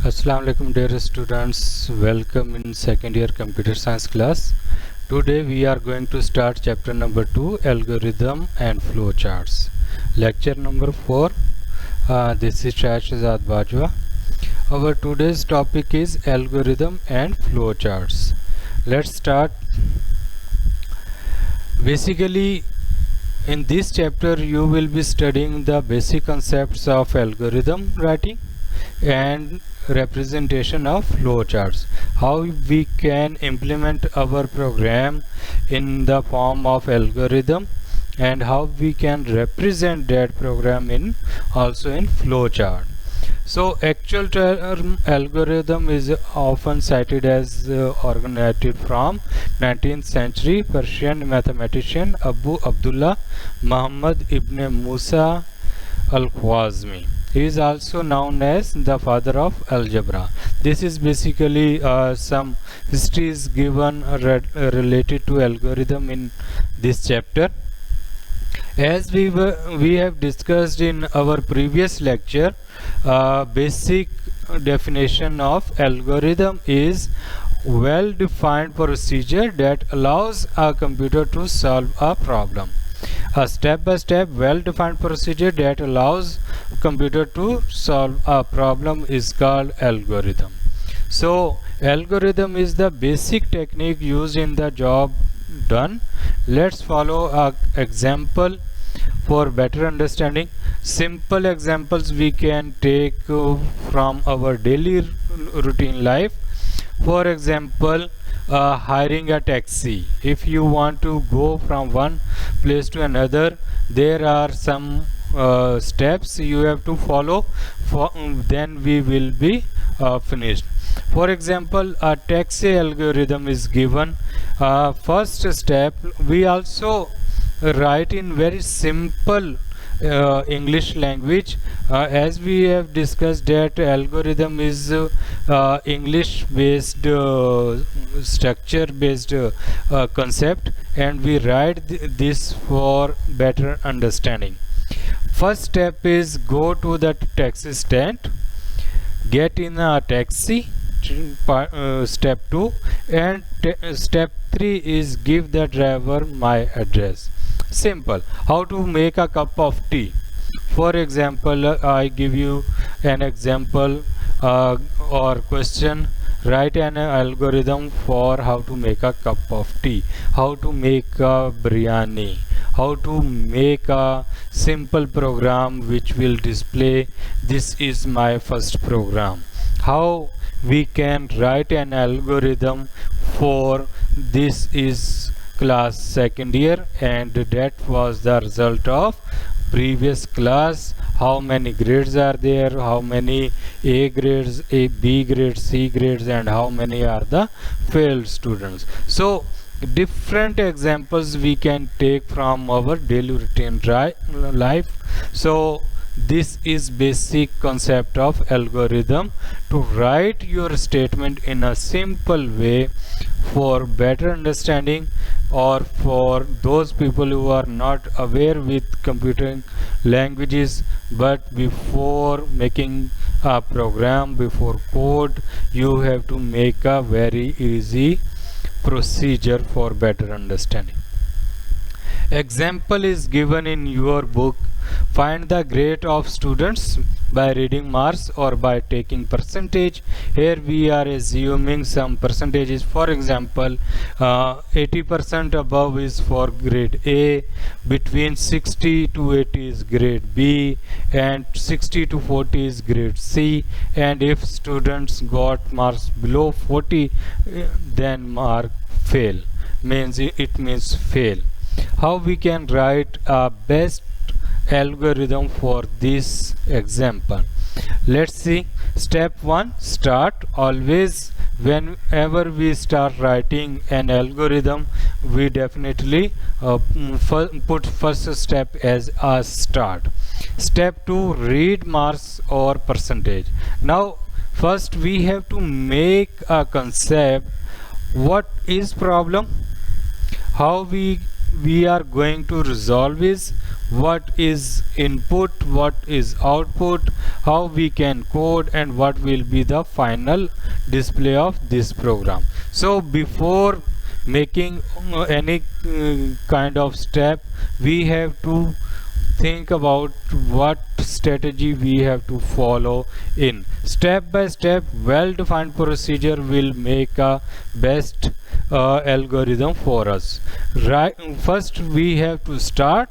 Assalamu alaikum dear students, welcome in second year computer science class. Today we are going to start chapter number 2, algorithm and flowcharts. Lecture number 4. This is Shahzad Bajwa. Our today's topic is algorithm and flowcharts. Let's start. Basically, in this chapter you will be studying the basic concepts of algorithm writing and representation of flowcharts, how we can implement our program in the form of algorithm, and how we can represent that program in also in flowchart. So actual term algorithm is often cited as originated from 19th century Persian mathematician Abu Abdullah Muhammad ibn Musa al-Khwarizmi. He is also known as the father of algebra. This is basically some history is given related to algorithm in this chapter. As we have discussed in our previous lecture, basic definition of algorithm is well-defined procedure that allows a computer to solve a problem. A step-by-step well-defined procedure that allows computer to solve a problem is called algorithm. So algorithm is the basic technique used in the job done. Let's follow a example for better understanding. Simple examples we can take from our daily routine life. For example, hiring a taxi. If you want to go from one place to another, there are some steps you have to follow, then we will be finished. For example, a taxi algorithm is given. First step, we also write in very simple English language, as we have discussed that algorithm is English based structure based concept, and we write this for better understanding. First step is go to the taxi stand, get in a taxi, step 2, and step 3 is give the driver my address. Simple. How to make a cup of tea? For example, I give you an example or question. Write an algorithm for how to make a cup of tea, how to make a biryani, how to make a simple program which will display this is my first program. How we can write an algorithm for this is class second year, and that was the result of previous class. How many grades are there, how many A grades, B grades, C grades, and how many are the failed students. So different examples we can take from our daily routine life. So this is basic concept of algorithm, to write your statement in a simple way for better understanding, or for those people who are not aware with computing languages, but before making a program, before code, you have to make a very easy procedure for better understanding. Example is given in your book. Find the grade of students by reading marks or by taking percentage. Here we are assuming some percentages. For example, 80% above is for grade A, between 60 to 80 is grade B, and 60 to 40 is grade C. And if students got marks below 40, then mark fail, means it means fail. How we can write a best algorithm for this example? Let's see. Step 1, start. Always whenever we start writing an algorithm, we definitely put first step as a start. Step 2, read marks or percentage. Now first we have to make a concept. What is problem, how we are going to resolve is what is input, what is output, how we can code, and what will be the final display of this program. So before making any kind of step, we have to think about what strategy we have to follow. In step by step well defined procedure will make a best algorithm for us. Right, first we have to start,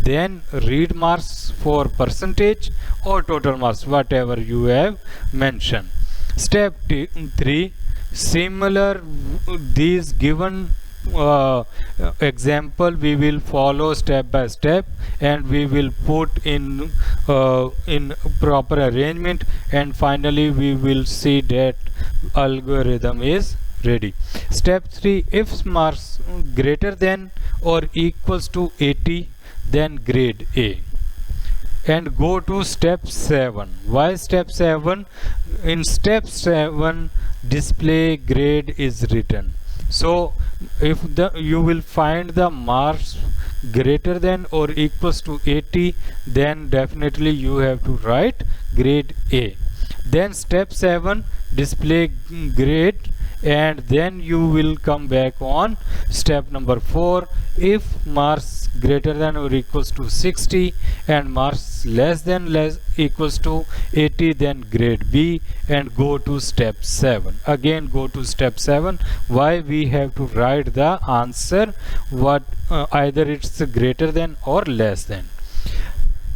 then read marks for percentage or total marks, whatever you have mentioned. Step 3, similar these given example we will follow step by step, and we will put in proper arrangement, and finally we will see that algorithm is ready. Step 3, if marks greater than or equals to 80, then grade A. And go to step 7. Why step 7? In step 7 display grade is written. So if you will find the marks greater than or equals to 80, then definitely you have to write grade A. Then step 7 display grade, and then you will come back on step number 4. If marks greater than or equals to 60 and marks less than equals to 80, then grade B, and go to step 7. Again go to step 7. Why? We have to write the answer, what either it's greater than or less than.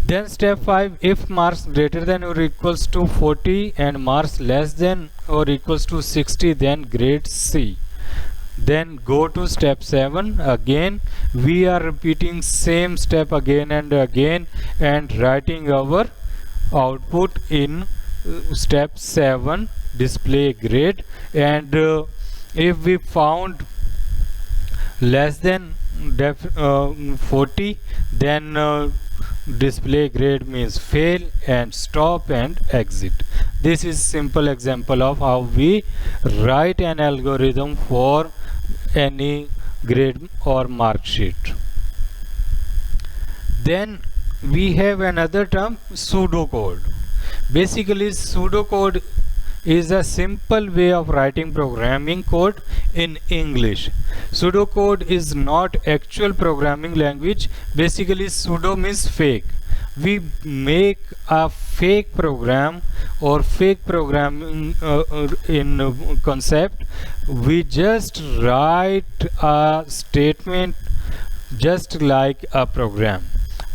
Then step 5, if marks greater than or equals to 40 and marks less than or equals to 60, then grade C. Then go to step 7. Again we are repeating same step again and again and writing our output in step 7 display grade. And if we found less than 40, then display grade means fail, and stop and exit. This is simple example of how we write an algorithm for any grade or mark sheet. Then we have another term, pseudocode. Basically pseudocode is a simple way of writing programming code in English. Pseudocode is not actual programming language. Basically pseudo means fake. We make a fake program or fake programming in concept. We just write a statement just like a program,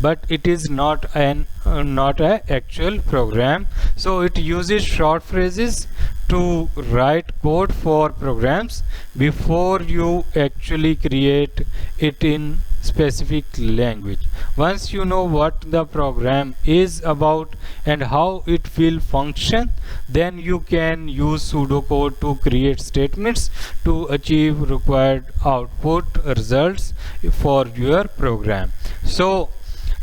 but it is not an actual program. So it uses short phrases to write code for programs before you actually create it in specific language. Once you know what the program is about and how it will function, then you can use pseudocode to create statements to achieve required output results for your program. So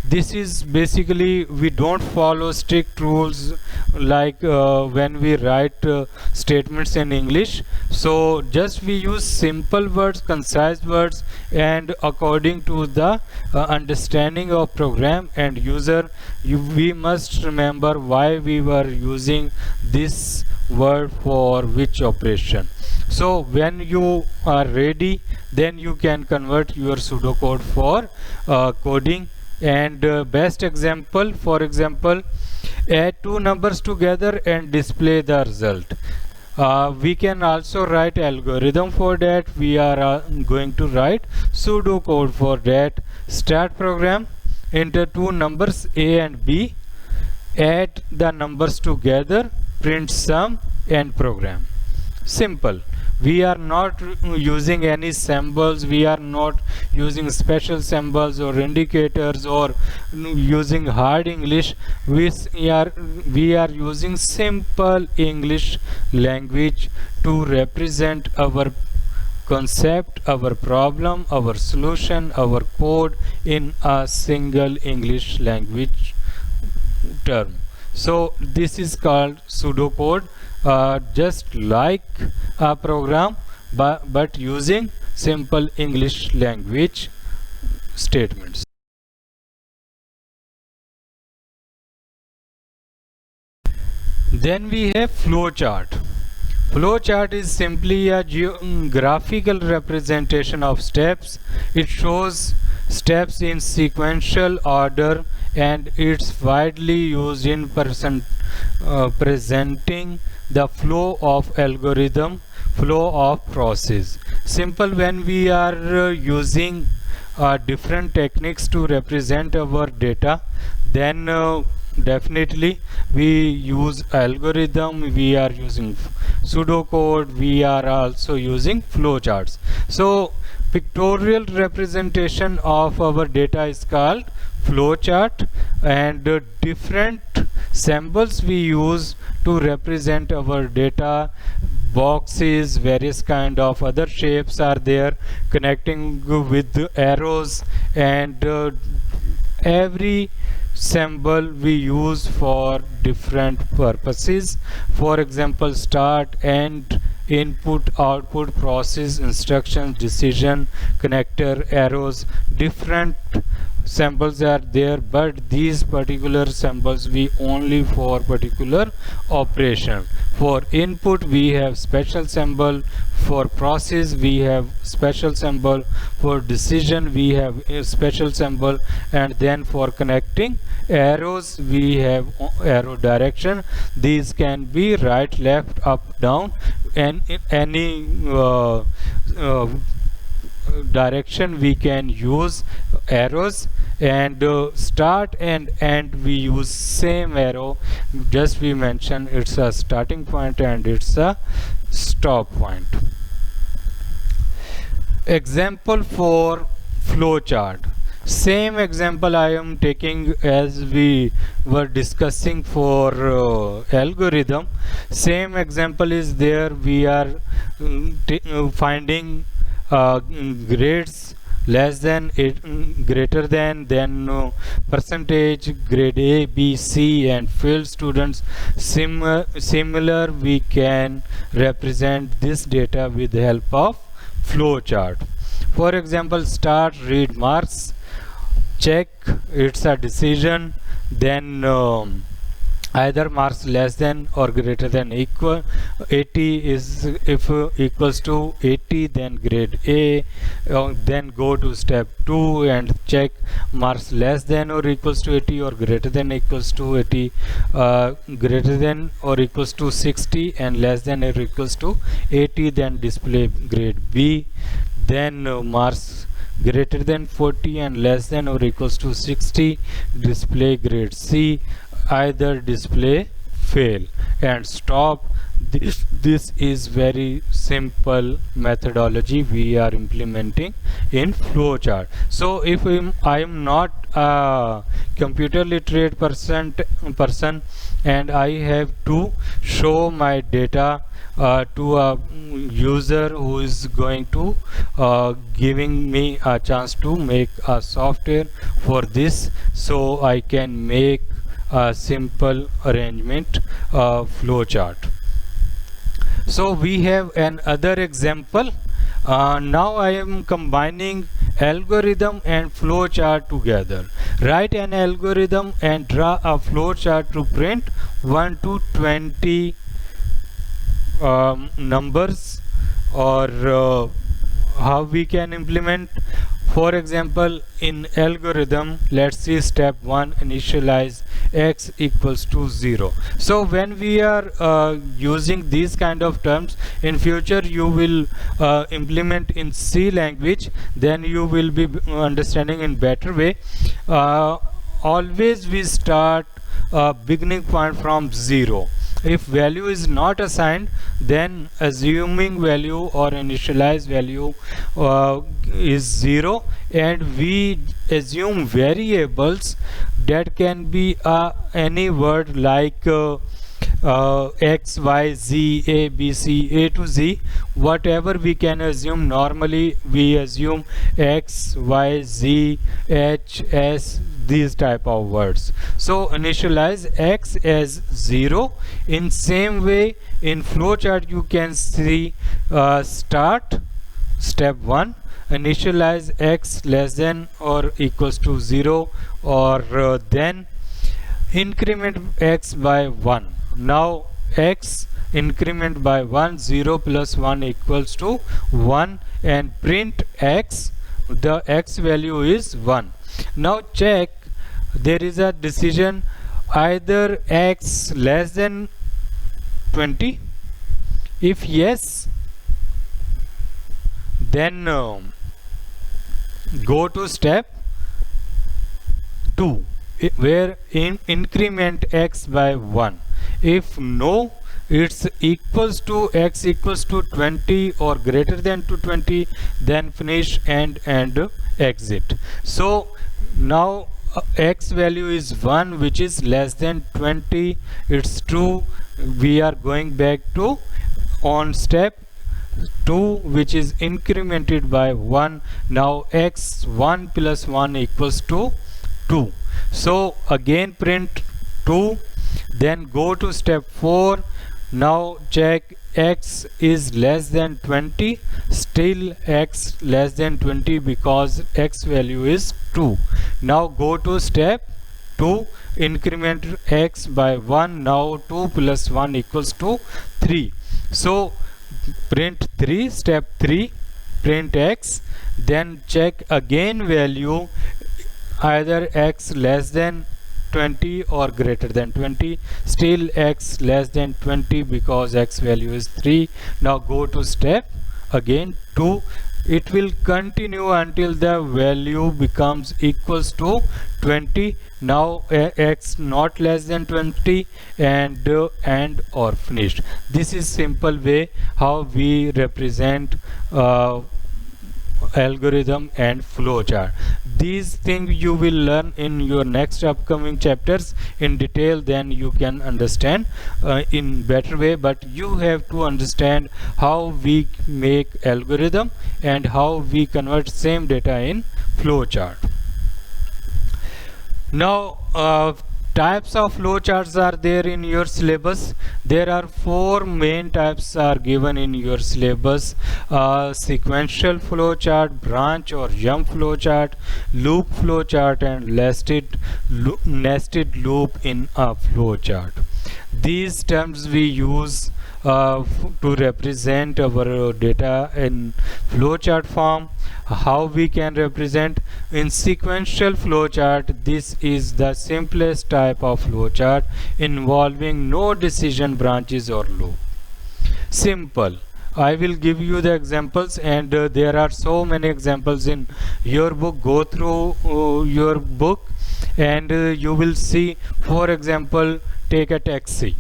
this is basically, we don't follow strict rules like when we write statements in English. So just we use simple words, concise words, and according to the understanding of program and user, we must remember why we were using this word for which operation. So when you are ready, then you can convert your pseudocode for coding. And best example, for example, add two numbers together and display the result. We can also write algorithm for that. We are going to write pseudocode for that. Start program, enter two numbers A and B, add the numbers together, print sum, and program. Simple. We are not using any symbols, we are not using special symbols or indicators or using hard English. We are using simple English language to represent our concept, our problem, our solution, our code in a single English language term. So this is called pseudocode. Just like a program, but using simple English language statements. Then we have flowchart. Flowchart is simply a graphical representation of steps. It shows steps in sequential order, and it's widely used in presenting the flow of algorithm, flow of process. Simple when we are using different techniques to represent our data, then definitely we use algorithm, we are using pseudocode, we are also using flowcharts. So pictorial representation of our data is called flowchart, and different symbols we use to represent our data. Boxes, various kind of other shapes are there connecting with the arrows, and every symbol we use for different purposes. For example, start, end, input, output, process, instructions, decision, connector, arrows. Different symbols are there, but these particular symbols we only for particular operation. For input we have special symbol, for process we have special symbol, for decision we have a special symbol, and then for connecting arrows we have arrow direction. These can be right, left, up, down, and in any direction we can use arrows. And start and end we use same arrow, just we mention it's a starting point and it's a stop point. Example for flowchart. Same example I am taking as we were discussing for algorithm. Same example is there. We are finding grades less than, greater than, then percentage, grade A, B, C, and failed students. Similar we can represent this data with the help of flowchart. For example, start, read marks, check, it's a decision, then either marks less than or greater than equal 80 is, if equals to 80, then grade A. Then go to step 2 and check marks less than or equals to 80 or greater than equals to 80, greater than or equals to 60 and less than or equals to 80, then display grade B. Then marks greater than 40 and less than or equals to 60, display grade C. Either display fail, and stop. This is very simple methodology we are implementing in flowchart. So if I am not a computer literate person and I have to show my data to a user who is going to giving me a chance to make a software for this, so I can make a simple arrangement flowchart. So we have another example. Now I am combining algorithm and flowchart together. Write an algorithm and draw a flowchart to print 1 to 20 numbers, or how we can implement. For example, in algorithm, let's see step 1, initialize x equals to 0. So when we are using these kind of terms, in future you will implement in C language, then you will be understanding in better way. Always we start beginning point from 0. If value is not assigned, then assuming value or initialize value is 0, and we assume variables that can be any word like x, y, z, a, b, c, a to z, whatever we can assume. Normally we assume x, y, z, h, s, these type of words. So initialize x as 0. In same way, in flowchart you can see start step 1, initialize x less than or equals to 0, or then increment x by 1. Now x increment by 1, 0 plus 1 equals to 1, and print x, the x value is 1. Now check, there is a decision either x less than 20. If yes, then go to step 2 where increment x by 1. If no, it's equals to x equals to 20 or greater than to 20, then finish and exit. So now x value is 1, which is less than 20. It's true. We are going back to on step 2, which is incremented by 1. Now x 1 plus 1 equals to 2. So again print 2, then go to step 4. Now check x is less than 20, still x less than 20 because x value is 2. Now go to step 2, increment x by 1. Now 2 plus 1 equals to 3. So print 3, step 3, print x, then check again value, either x less than 20 or greater than 20, still x less than 20 because x value is 3. Now go to step again 2. It will continue until the value becomes equals to 20. Now x not less than 20 and or finished. This is simple way how we represent algorithm and flowchart. These things you will learn in your next upcoming chapters in detail, then you can understand in better way, but you have to understand how we make algorithm and how we convert same data in flowchart. Now types of flowcharts are there in your syllabus. There are 4 main types are given in your syllabus: sequential flowchart, branch or jump flowchart, loop flowchart, and nested loop in a flowchart. These terms we use to represent our data in flowchart form. How we can represent in sequential flowchart? This is the simplest type of flowchart involving no decision branches or loop. Simple. I will give you the examples, and there are so many examples in your book. Go through your book and you will see. For example, take a taxi.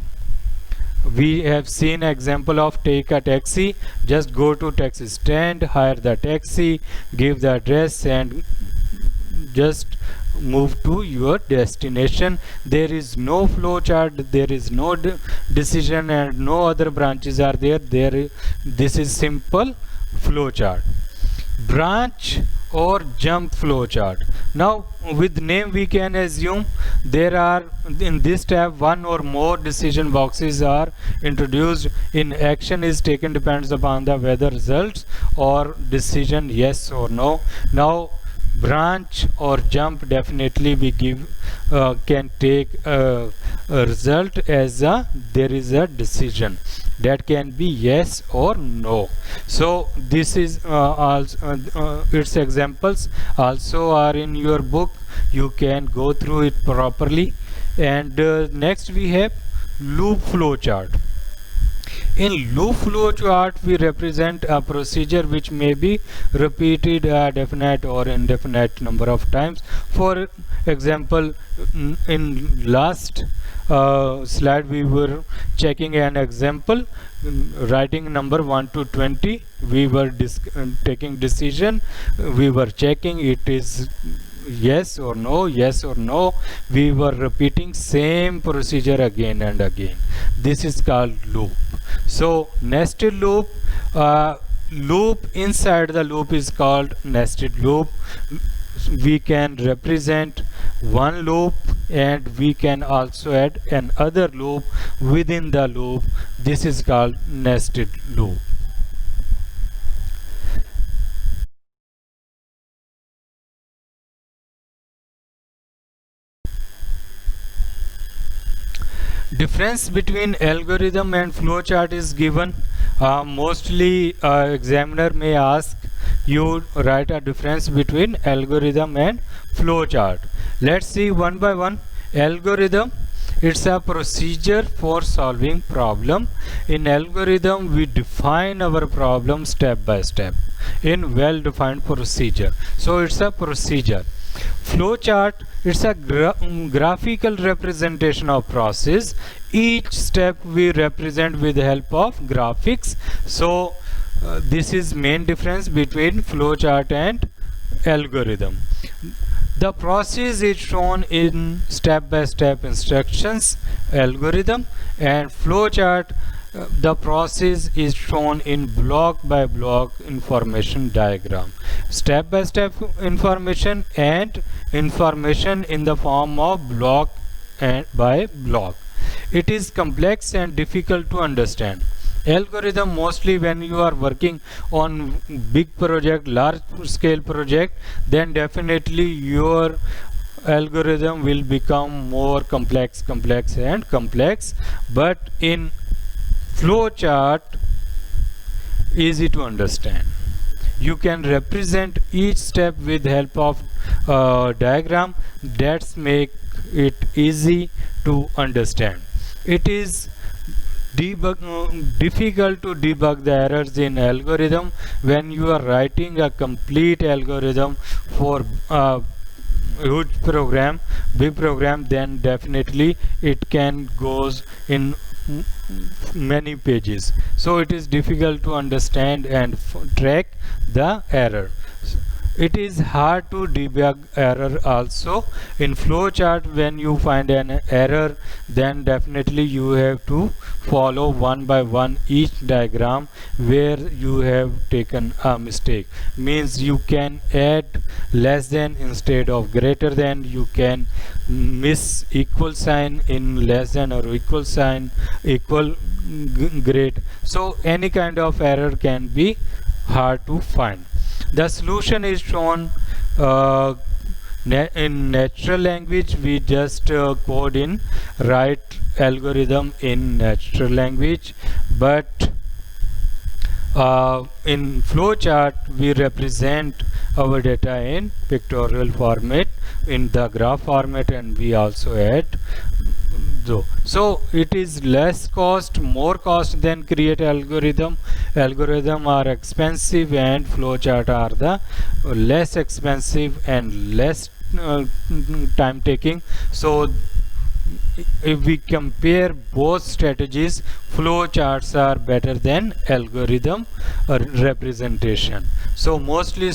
We have seen example of take a taxi. Just go to taxi stand, hire the taxi, give the address, and just move to your destination. There is no flow chart, there is no decision, and no other branches are there. This is simple flow chart. Branch or jump flow chart. Now with name we can assume there are in this tab one or more decision boxes are introduced. In action is taken depends upon the whether results or decision yes or no. Now branch or jump, definitely we give can take a result as a there is a decision that can be yes or no. So this is also its examples also are in your book. You can go through it properly. And next we have loop flow chart. In loop flow chart we represent a procedure which may be repeated a definite or indefinite number of times. For example, in last slide we were checking an example, writing number 1 to 20. We were taking decision, we were checking it is yes or no, yes or no. We were repeating same procedure again and again. This is called loop. So nested loop, loop inside the loop is called nested loop. We can represent one loop and we can also add another loop within the loop. This is called nested loop. Difference between algorithm and flowchart is given. Mostly examiner may ask you write a difference between algorithm and flowchart. Let's see one by one. Algorithm, it's a procedure for solving problem. In algorithm we define our problem step by step in well defined procedure, so it's a procedure. Flowchart, it's a graphical representation of process. Each step we represent with the help of graphics. So this is main difference between flowchart and algorithm. The process is shown in step-by-step instructions, algorithm, and flowchart. The process is shown in block-by-block information diagram. Step-by-step information and information in the form of block and by block. It is complex and difficult to understand. Algorithm, mostly when you are working on big project, large scale project, then definitely your algorithm will become more complex and complex. But in flowchart, easy to understand. You can represent each step with help of diagram. That's make it easy to understand. It is difficult to debug the errors in algorithm. When you are writing a complete algorithm for huge program, big program, then definitely it can goes in many pages, so it is difficult to understand and track the error. It is hard to debug error also. In flowchart, when you find an error, then definitely you have to follow one by one each diagram where you have taken a mistake. Means you can add less than instead of greater than, you can miss equal sign in less than or equal sign, equal grade. So any kind of error can be hard to find. The solution is shown in natural language. We just code in write algorithm in natural language, but in flowchart we represent our data in pictorial format, in the graph format, and we also add so it is less cost, more cost than create algorithm. Algorithm are expensive and flowchart are the less expensive and less time taking. So if we compare both strategies, flowcharts are better than algorithm representation. So mostly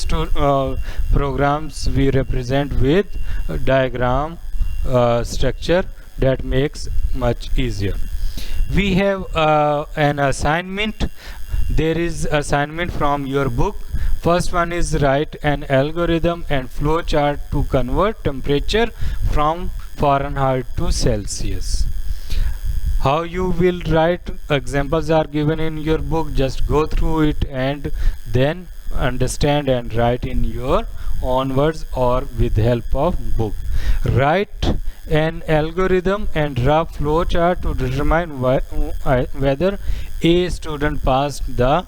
programs we represent with diagram structure. That makes much easier. We have an assignment. There is assignment from your book. First one is write an algorithm and flowchart to convert temperature from Fahrenheit to Celsius. How you will write, examples are given in your book. Just go through it and then understand and write in your own words or with help of book. Write an algorithm and draw flowchart to determine whether a student passed the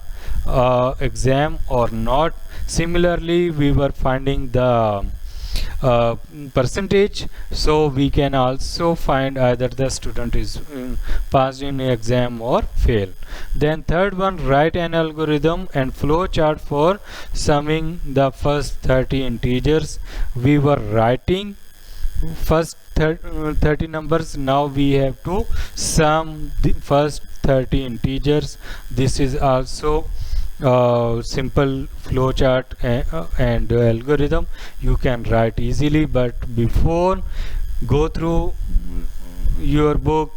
exam or not. Similarly, we were finding the percentage, so we can also find either the student is passed in exam or fail. Then third one, write an algorithm and flowchart for summing the first 30 integers. We were writing first 30 numbers. Now we have to sum the first 30 integers. This is also simple flowchart and algorithm you can write easily. But before go through your book,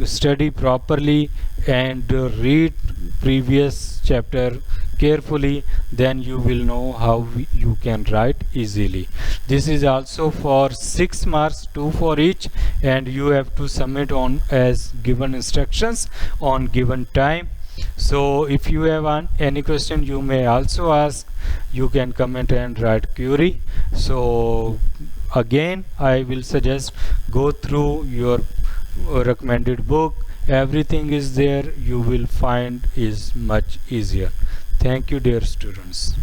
study properly and read previous chapter carefully, then you will know how you can write easily. This is also for 6 marks, 2 for each, and you have to submit on as given instructions on given time. So if you have any question, you may also ask. You can comment and write query. So again, I will suggest go through your recommended book, everything is there. You will find is much easier. Thank you, dear students.